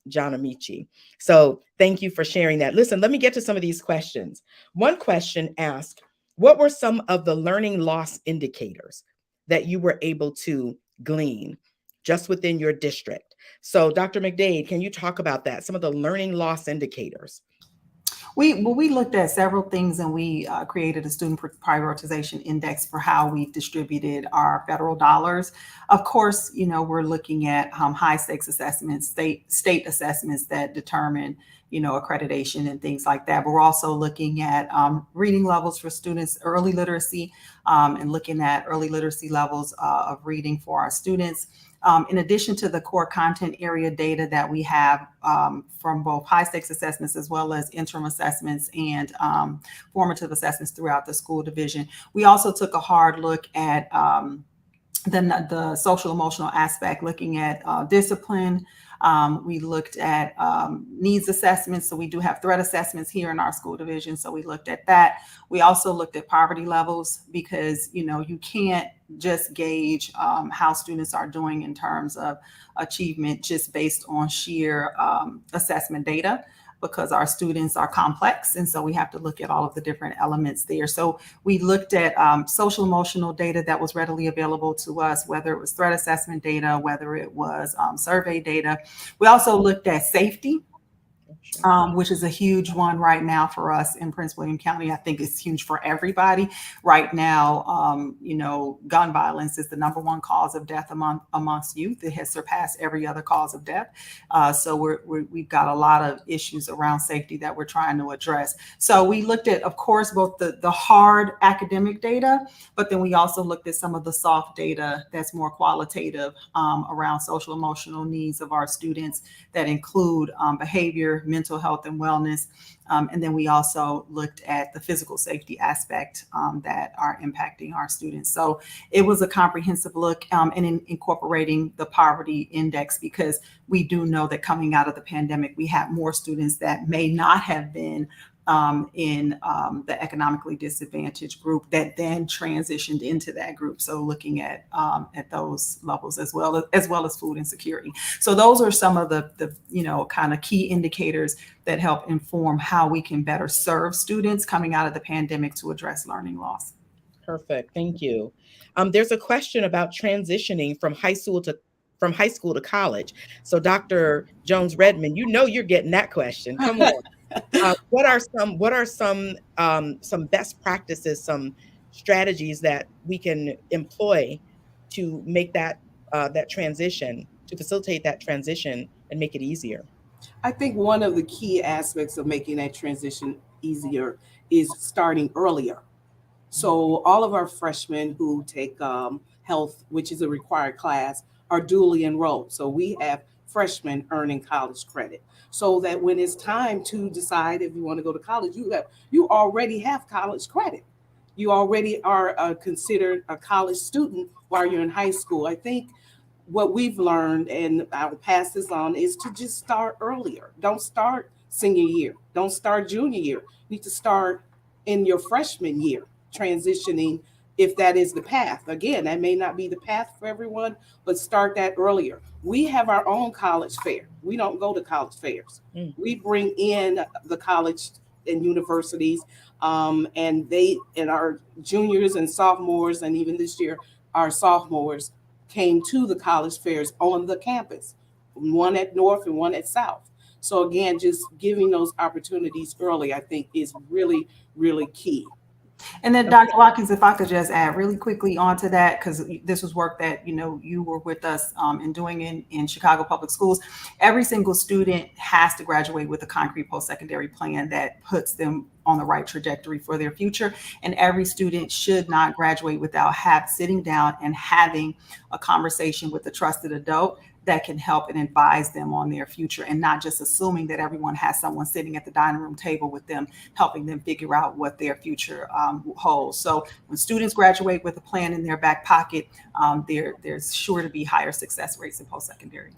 John Amici. So thank you for sharing that. Listen, let me get to some of these questions. One question asked, what were some of the learning loss indicators that you were able to glean just within your district? So Dr. McDade, can you talk about that? Some of the learning loss indicators. We looked at several things, and we created a student prioritization index for how we distributed our federal dollars. Of course, we're looking at high stakes assessments, state assessments that determine accreditation and things like that. But we're also looking at reading levels for students, early literacy, and looking at early literacy levels of reading for our students. In addition to the core content area data that we have from both high stakes assessments as well as interim assessments and formative assessments throughout the school division, we also took a hard look at the social emotional aspect, looking at discipline. We looked at needs assessments. So we do have threat assessments here in our school division. So we looked at that. We also looked at poverty levels, because, you can't just gauge how students are doing in terms of achievement just based on sheer assessment data, because our students are complex. And so we have to look at all of the different elements there. So we looked at social emotional data that was readily available to us, whether it was threat assessment data, whether it was survey data. We also looked at safety, which is a huge one right now for us in Prince William County. I think it's huge for everybody right now. Gun violence is the #1 cause of death amongst youth. It has surpassed every other cause of death. So we've got a lot of issues around safety that we're trying to address. So we looked at, of course, both the hard academic data, but then we also looked at some of the soft data that's more qualitative around social emotional needs of our students, that include behavior, mental health and wellness. And then we also looked at the physical safety aspect that are impacting our students. So it was a comprehensive look, and incorporating the poverty index, because we do know that coming out of the pandemic, we have more students that may not have been in the economically disadvantaged group that then transitioned into that group. So looking at those levels as well as food insecurity. So those are some of the kind of key indicators that help inform how we can better serve students coming out of the pandemic to address learning loss. Perfect. Thank you. There's a question about transitioning from high school to college. So Dr. Jones-Redmond, you're getting that question. Come on. What are some best practices, some strategies that we can employ to make that transition, to facilitate that transition and make it easier? I think one of the key aspects of making that transition easier is starting earlier. So all of our freshmen who take health, which is a required class, are duly enrolled. So we have freshmen earning college credit, so that when it's time to decide if you want to go to college, you already have college credit. You already are considered a college student while you're in high school. I think what we've learned, and I will pass this on, is to just start earlier. Don't start senior year. Don't start junior year. You need to start in your freshman year, transitioning, if that is the path. Again, that may not be the path for everyone, but start that earlier. We have our own college fair. We don't go to college fairs. We bring in the college and universities, and our juniors and sophomores, and even this year, our sophomores came to the college fairs on the campus, one at North and one at South. So again, just giving those opportunities early, I think, is really, really key. And then Dr. Watkins, if I could just add really quickly onto that, because this was work that, you were with us in doing in Chicago Public Schools. Every single student has to graduate with a concrete post-secondary plan that puts them on the right trajectory for their future. And every student should not graduate without sitting down and having a conversation with a trusted adult that can help and advise them on their future, and not just assuming that everyone has someone sitting at the dining room table with them, helping them figure out what their future holds. So when students graduate with a plan in their back pocket, there's sure to be higher success rates in post-secondary.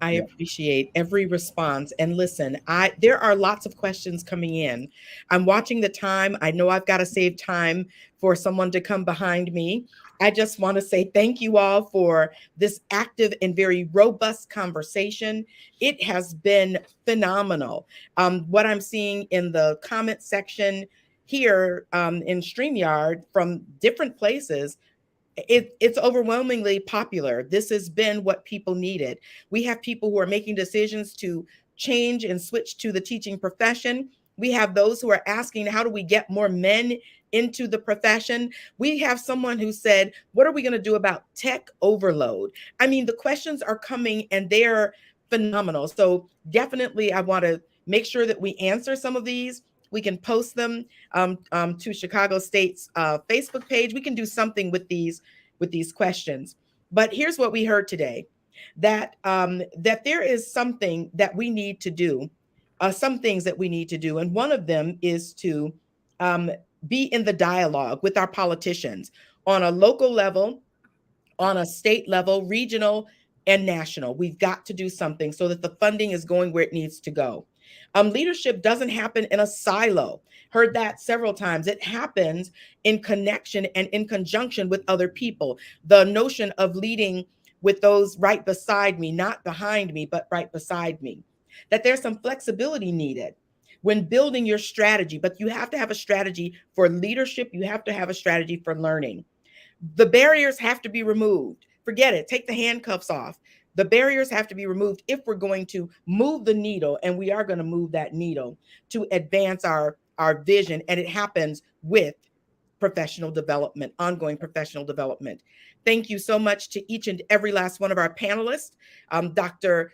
I appreciate every response. And listen, there are lots of questions coming in. I'm watching the time. I know I've got to save time for someone to come behind me. I just want to say thank you all for this active and very robust conversation. It has been phenomenal. What I'm seeing in the comment section here in StreamYard from different places, it's overwhelmingly popular. This has been what people needed. We have people who are making decisions to change and switch to the teaching profession. We have those who are asking, how do we get more men into the profession? We have someone who said, what are we going to do about tech overload? I mean, the questions are coming and they're phenomenal. So definitely, I want to make sure that we answer some of these. We can post them to Chicago State's Facebook page. We can do something with these questions. But here's what we heard today: that there is something that we need to do, some things that we need to do, and one of them is to be in the dialogue with our politicians on a local level, on a state level, regional, and national. We've got to do something so that the funding is going where it needs to go. Leadership doesn't happen in a silo. Heard that several times. It happens in connection and in conjunction with other people. The notion of leading with those right beside me, not behind me, but right beside me. That there's some flexibility needed when building your strategy, but you have to have a strategy for leadership. You have to have a strategy for learning. The barriers have to be removed. Forget it. Take the handcuffs off. The barriers have to be removed if we're going to move the needle, and we are going to move that needle to advance our vision. And it happens with professional development, ongoing professional development. Thank you so much to each and every last one of our panelists, Dr.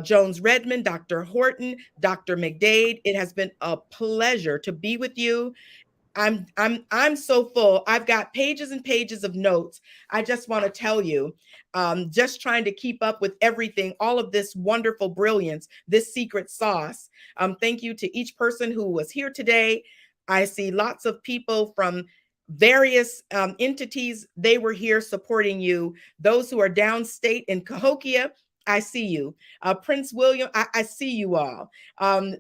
Jones-Redmond, Dr. Horton, Dr. McDade. It has been a pleasure to be with you. I'm so full. I've got pages and pages of notes. I just want to tell you, just trying to keep up with everything, all of this wonderful brilliance, this secret sauce. Thank you to each person who was here today. I see lots of people from various entities. They were here supporting you. Those who are downstate in Cahokia, I see you. Prince William, I see you all.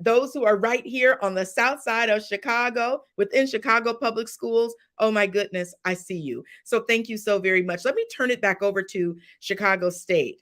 Those who are right here on the south side of Chicago, within Chicago Public Schools, oh my goodness, I see you. So thank you so very much. Let me turn it back over to Chicago State.